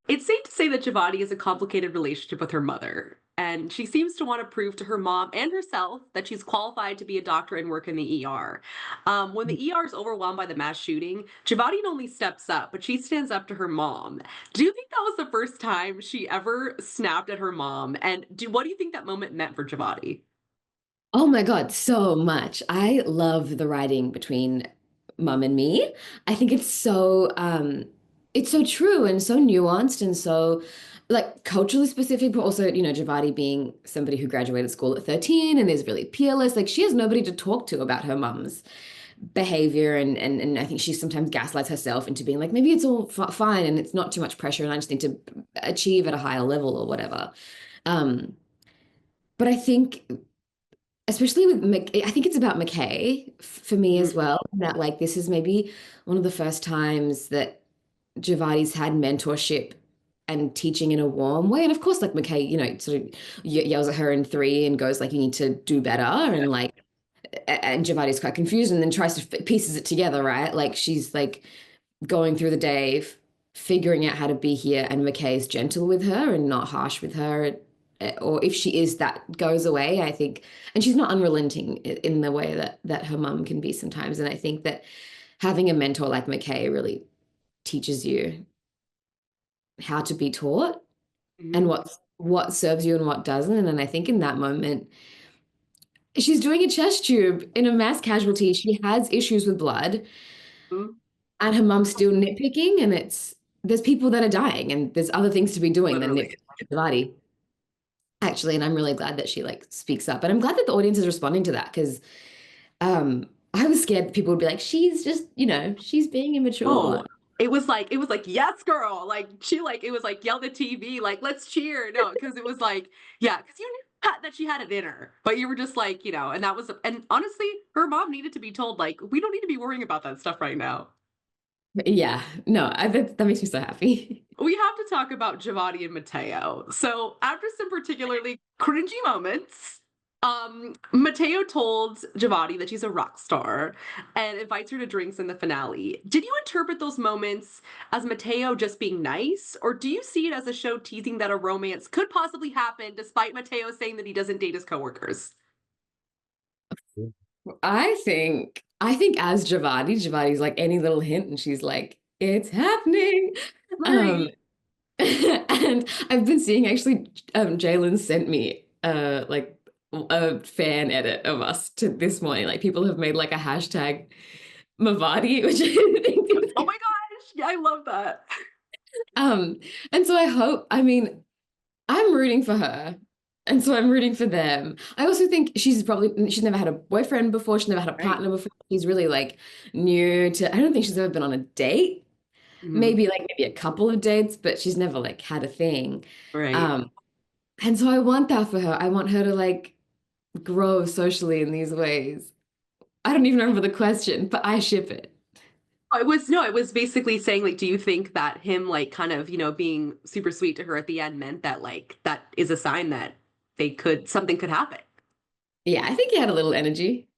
It's safe to say that Javadi has a complicated relationship with her mother, and she seems to want to prove to her mom and herself that she's qualified to be a doctor and work in the ER. When the ER is overwhelmed by the mass shooting, Javadi not only steps up, but she stands up to her mom. Do you think that was the first time she ever snapped at her mom? And what do you think that moment meant for Javadi? Oh my God, so much. I love the writing between mum and me. I think it's so true and so nuanced and so like culturally specific, but also, Javadi being somebody who graduated school at 13 and is really peerless. Like she has nobody to talk to about her mum's behavior and I think she sometimes gaslights herself into being like, maybe it's all fine and it's not too much pressure and I just need to achieve at a higher level or whatever. Um, but I think especially with I think it's about McKay for me as Mm, well. That like this is maybe one of the first times that Javadi's had mentorship and teaching in a warm way. And of course, like McKay, sort of yells at her in three and goes like, "You need to do better," and like, and Javadi's quite confused and then tries to pieces it together, right? Like she's like going through the day, figuring out how to be here, and McKay's gentle with her and not harsh with her. Or if she is, that goes away, I think. And she's not unrelenting in the way that her mum can be sometimes. And I think that having a mentor like McKay really teaches you how to be taught and mm, what serves you and what doesn't. And I think in that moment, she's doing a chest tube in a mass casualty. She has issues with blood. mm. And her mum's still nitpicking, and there's people that are dying, and there's other things to be doing than Literally. nitpicking the body, actually. And I'm really glad that she like speaks up, and I'm glad that the audience is responding to that because I was scared that people would be like, she's just, she's being immature. Oh, it was like, yes, girl. Like she like it was like yell the TV, like let's cheer. No, because it was like, yeah, because you knew that she had it in her, but you were just like, and that was and honestly, her mom needed to be told, like, we don't need to be worrying about that stuff right now. Yeah, no, that makes me so happy. We have to talk about Giovanni and Matteo. So after some particularly cringy moments, Matteo told Javadi that she's a rock star and invites her to drinks in the finale. Did you interpret those moments as Matteo just being nice, or do you see it as a show teasing that a romance could possibly happen despite Matteo saying that he doesn't date his coworkers? I think as Javadi's like any little hint, and she's like, it's happening. Um, Right. and I've been seeing actually, Jalen sent me like a fan edit of us to this morning. Like people have made like a hashtag Mavadi, which I think is Oh my gosh. Yeah, I love that. um, and so I mean, I'm rooting for her. And so I'm rooting for them. I also think she's never had a boyfriend before. She's never had a Right. partner before. She's really like new to, I don't think she's ever been on a date. Mhm. Maybe a couple of dates, but she's never like had a thing. Right. Um, and so I want that for her. I want her to like grow socially in these ways. I don't even remember the question, but I ship it. It was no, it was basically saying like, do you think that him like kind of, being super sweet to her at the end meant that like that is a sign that something could happen? Yeah, I think he had a little energy.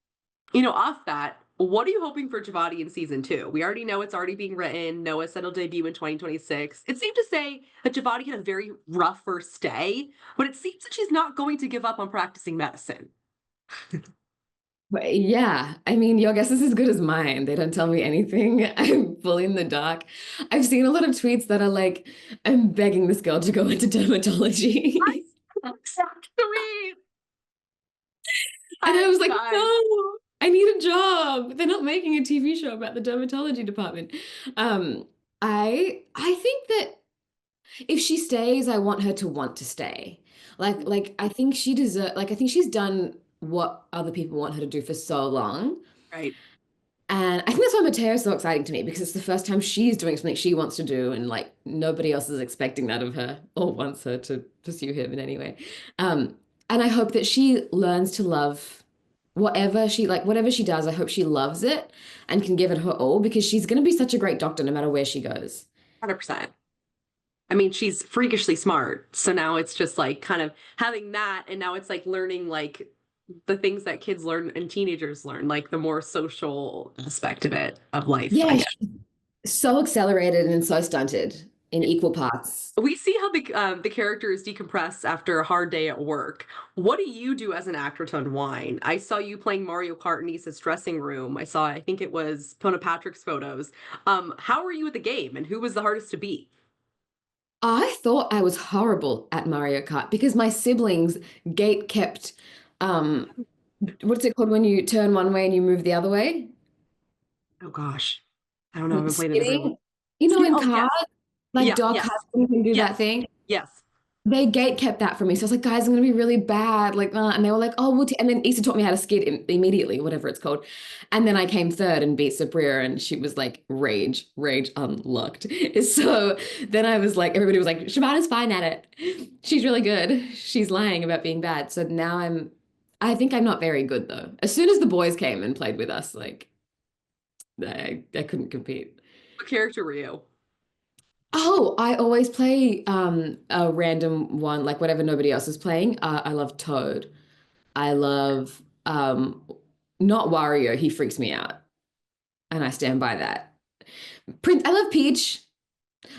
Off that, what are you hoping for Javadi in season two? We already know it's already being written. Noah said it'll debut in 2026. It seemed to say that Javadi had a very rough first day, but it seems that she's not going to give up on practicing medicine. But yeah, I mean, your guess is as good as mine. They don't tell me anything. I'm fully in the dark. I've seen a lot of tweets that are like, I'm begging this girl to go into dermatology. Exactly. And I I was like, died. no, I need a job. They're not making a TV show about the dermatology department. Um, I think that if she stays, I want her to want to stay. Like I think I think she's done what other people want her to do for so long. Right. And I think that's why Mateo is so exciting to me because it's the first time she's doing something she wants to do, and like nobody else is expecting that of her or wants her to pursue him in any way. Um, and I hope that she learns to love whatever she does. I hope she loves it and can give it her all because she's going to be such a great doctor no matter where she goes. 100%. I mean, she's freakishly smart. So now it's just like kind of having that. And now it's like learning like the things that kids learn and teenagers learn, like the more social aspect of life, I Yeah, guess. she's so accelerated and so stunted. in equal parts. We see how the characters decompress after a hard day at work. What do you do as an actor to unwind? I saw you playing Mario Kart in Issa's dressing room. I think it was Tona Patrick's photos. How were you at the game, and who was the hardest to beat? I thought I was horrible at Mario Kart because my siblings gate kept what's it called when you turn one way and you move the other way? Oh gosh, I don't know. I haven't played it in a very long. Spinning. You know, in Oh cars, yes, like yeah, dog yes, husband can do that yes, thing. yes. They gate kept that from me. So I was like, guys, I'm gonna be really bad. Like, and they were like, oh, and then Issa taught me how to skid immediately, whatever it's called. And then I came third and beat Sabria, and she was like, rage unlocked. So then I was like, everybody was like, Shabana's fine at it. She's really good. She's lying about being bad. So now I think I'm not very good though. As soon as the boys came and played with us, like, I couldn't compete. What character were you? Oh, I always play a random one, like whatever nobody else is playing. I love Toad. I love not Wario, he freaks me out. And I stand by that. Prince, I love Peach.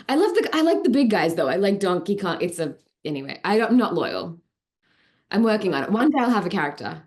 I like the big guys though. I like Donkey Kong. It's a anyway, I'm not loyal. I'm working on it. One day I'll have a character.